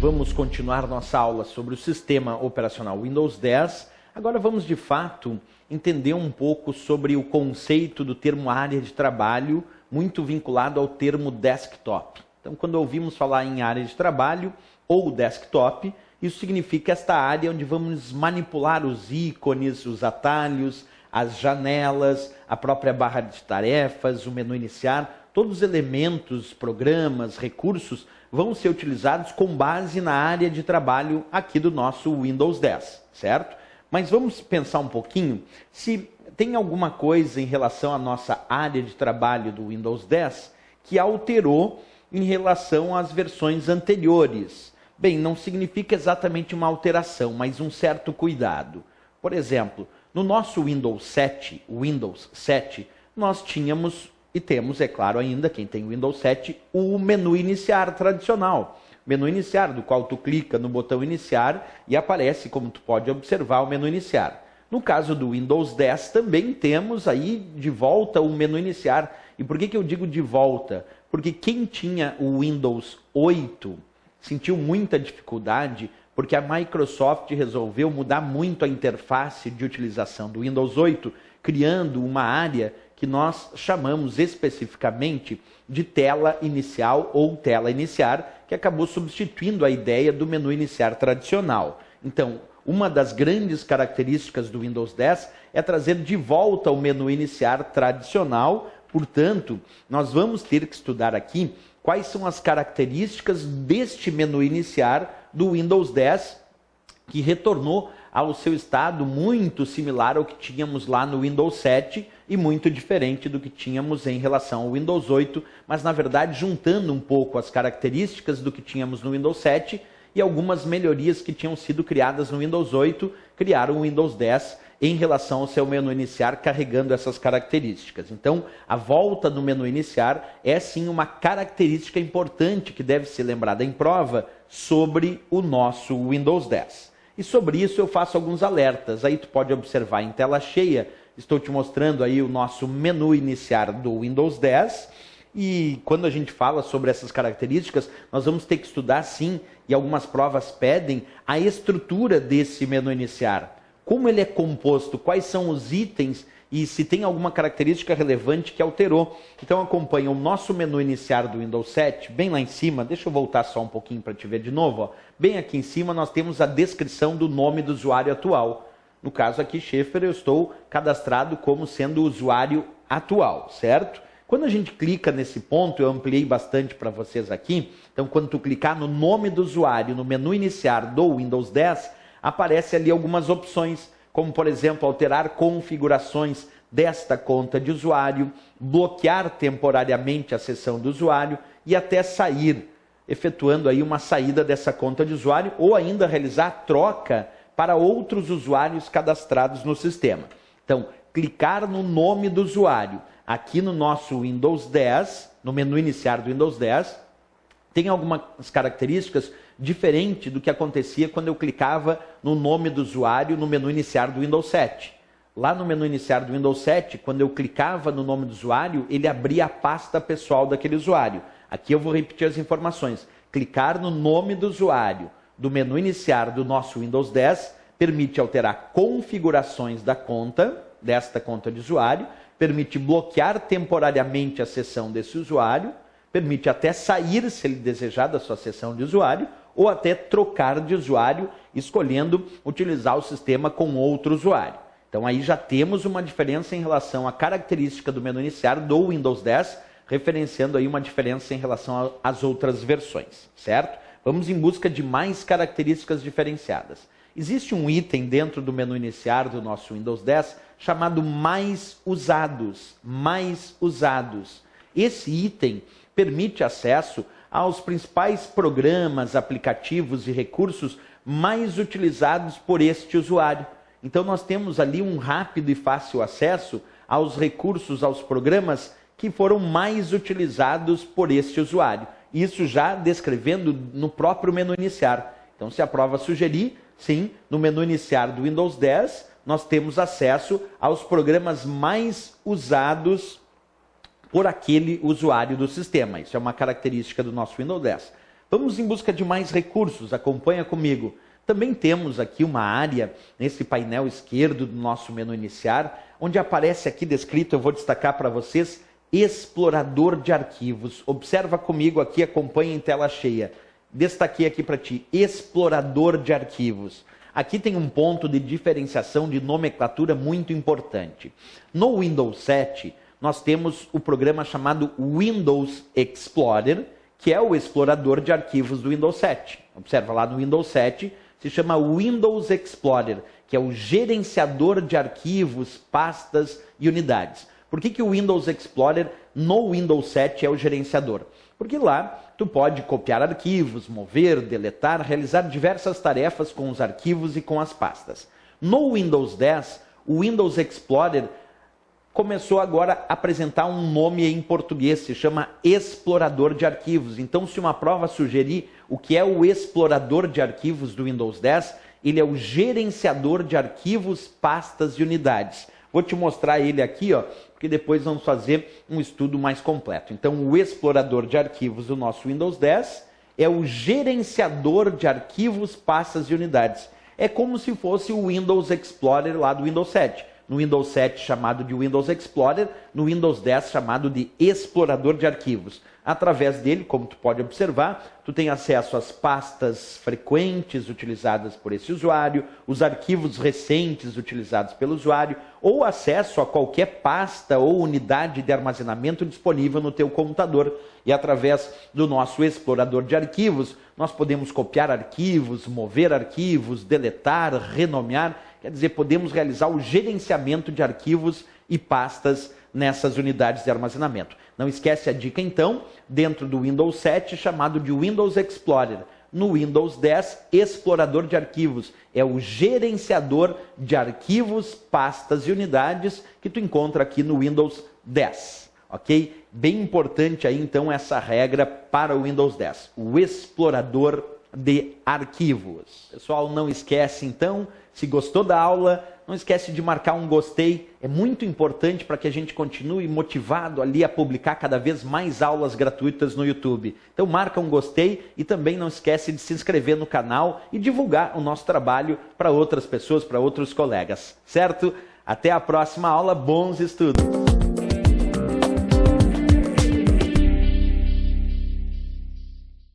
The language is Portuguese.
vamos continuar nossa aula sobre o sistema operacional Windows 10. Agora vamos, de fato, entender um pouco sobre o conceito do termo área de trabalho, muito vinculado ao termo desktop. Então, quando ouvimos falar em área de trabalho ou desktop, isso significa esta área onde vamos manipular os ícones, os atalhos, as janelas, a própria barra de tarefas, o menu iniciar, todos os elementos, programas, recursos vão ser utilizados com base na área de trabalho aqui do nosso Windows 10, certo? Mas vamos pensar um pouquinho se tem alguma coisa em relação à nossa área de trabalho do Windows 10 que alterou em relação às versões anteriores. Bem, não significa exatamente uma alteração, mas um certo cuidado. Por exemplo, no nosso Windows 7, nós tínhamos e temos, é claro ainda, quem tem Windows 7, o menu iniciar tradicional. Menu iniciar, do qual tu clica no botão iniciar e aparece, como tu pode observar, o menu iniciar. No caso do Windows 10 também temos aí de volta o menu iniciar. E por que eu digo de volta? Porque quem tinha o Windows 8 sentiu muita dificuldade porque a Microsoft resolveu mudar muito a interface de utilização do Windows 8, criando uma área que nós chamamos especificamente de tela inicial ou tela iniciar, que acabou substituindo a ideia do menu iniciar tradicional. Então, uma das grandes características do Windows 10 é trazer de volta o menu iniciar tradicional. Portanto, nós vamos ter que estudar aqui quais são as características deste menu iniciar do Windows 10, que retornou ao seu estado muito similar ao que tínhamos lá no Windows 7 e muito diferente do que tínhamos em relação ao Windows 8, mas na verdade juntando um pouco as características do que tínhamos no Windows 7 e algumas melhorias que tinham sido criadas no Windows 8, criaram o Windows 10 em relação ao seu menu iniciar, carregando essas características. Então, a volta do menu iniciar é sim uma característica importante que deve ser lembrada em prova sobre o nosso Windows 10. E sobre isso eu faço alguns alertas. Aí tu pode observar em tela cheia, estou te mostrando aí o nosso menu iniciar do Windows 10. E quando a gente fala sobre essas características, nós vamos ter que estudar sim, e algumas provas pedem, a estrutura desse menu iniciar. Como ele é composto, quais são os itens e se tem alguma característica relevante que alterou. Então acompanha o nosso menu iniciar do Windows 7, bem lá em cima, deixa eu voltar só um pouquinho para te ver de novo. Ó. Bem aqui em cima nós temos a descrição do nome do usuário atual. No caso aqui, Schaefer, eu estou cadastrado como sendo o usuário atual, certo? Quando a gente clica nesse ponto, eu ampliei bastante para vocês aqui, então quando tu clicar no nome do usuário, no menu iniciar do Windows 10, aparece ali algumas opções, como por exemplo, alterar configurações desta conta de usuário, bloquear temporariamente a sessão do usuário e até sair, efetuando aí uma saída dessa conta de usuário ou ainda realizar a troca para outros usuários cadastrados no sistema. Então, clicar no nome do usuário aqui no nosso Windows 10, no menu iniciar do Windows 10, tem algumas características diferentes do que acontecia quando eu clicava no nome do usuário no menu iniciar do Windows 7. Lá no menu iniciar do Windows 7, quando eu clicava no nome do usuário, ele abria a pasta pessoal daquele usuário. Aqui eu vou repetir as informações. Clicar no nome do usuário do menu iniciar do nosso Windows 10 permite alterar configurações da conta, desta conta de usuário, permite bloquear temporariamente a sessão desse usuário, permite até sair, se ele desejar, da sua sessão de usuário, ou até trocar de usuário, escolhendo utilizar o sistema com outro usuário. Então aí já temos uma diferença em relação à característica do menu iniciar do Windows 10, referenciando aí uma diferença em relação às outras versões, certo? Vamos em busca de mais características diferenciadas. Existe um item dentro do menu iniciar do nosso Windows 10 chamado Mais Usados. Mais Usados. Esse item permite acesso aos principais programas, aplicativos e recursos mais utilizados por este usuário. Então nós temos ali um rápido e fácil acesso aos recursos, aos programas que foram mais utilizados por este usuário. Isso já descrevendo no próprio menu iniciar. Então se a prova sugerir, sim, no menu iniciar do Windows 10, nós temos acesso aos programas mais usados por aquele usuário do sistema. Isso é uma característica do nosso Windows 10. Vamos em busca de mais recursos, acompanha comigo. Também temos aqui uma área, nesse painel esquerdo do nosso menu iniciar, onde aparece aqui descrito, eu vou destacar para vocês, explorador de arquivos. Observa comigo aqui, acompanha em tela cheia. Destaquei aqui para ti, explorador de arquivos. Aqui tem um ponto de diferenciação de nomenclatura muito importante. No Windows 7, nós temos o programa chamado Windows Explorer, que é o explorador de arquivos do Windows 7. Observa lá no Windows 7, se chama Windows Explorer, que é o gerenciador de arquivos, pastas e unidades. Por que o Windows Explorer no Windows 7 é o gerenciador? Porque lá tu pode copiar arquivos, mover, deletar, realizar diversas tarefas com os arquivos e com as pastas. No Windows 10, o Windows Explorer começou agora a apresentar um nome em português, se chama explorador de arquivos. Então, se uma prova sugerir o que é o explorador de arquivos do Windows 10, ele é o gerenciador de arquivos, pastas e unidades. Vou te mostrar ele aqui, ó, porque depois vamos fazer um estudo mais completo. Então, o explorador de arquivos do nosso Windows 10 é o gerenciador de arquivos, pastas e unidades. É como se fosse o Windows Explorer lá do Windows 7. No Windows 7 chamado de Windows Explorer, no Windows 10 chamado de explorador de arquivos. Através dele, como tu pode observar, tu tem acesso às pastas frequentes utilizadas por esse usuário, os arquivos recentes utilizados pelo usuário, ou acesso a qualquer pasta ou unidade de armazenamento disponível no teu computador. E através do nosso explorador de arquivos, nós podemos copiar arquivos, mover arquivos, deletar, renomear, quer dizer, podemos realizar o gerenciamento de arquivos e pastas nessas unidades de armazenamento. Não esquece a dica então, dentro do Windows 7, chamado de Windows Explorer. No Windows 10, explorador de arquivos. É o gerenciador de arquivos, pastas e unidades que tu encontra aqui no Windows 10. Ok? Bem importante aí então essa regra para o Windows 10. O explorador de arquivos. Pessoal, não esquece então, se gostou da aula, não esquece de marcar um gostei, é muito importante para que a gente continue motivado ali a publicar cada vez mais aulas gratuitas no YouTube. Então marca um gostei e também não esquece de se inscrever no canal e divulgar o nosso trabalho para outras pessoas, para outros colegas, certo? Até a próxima aula, bons estudos!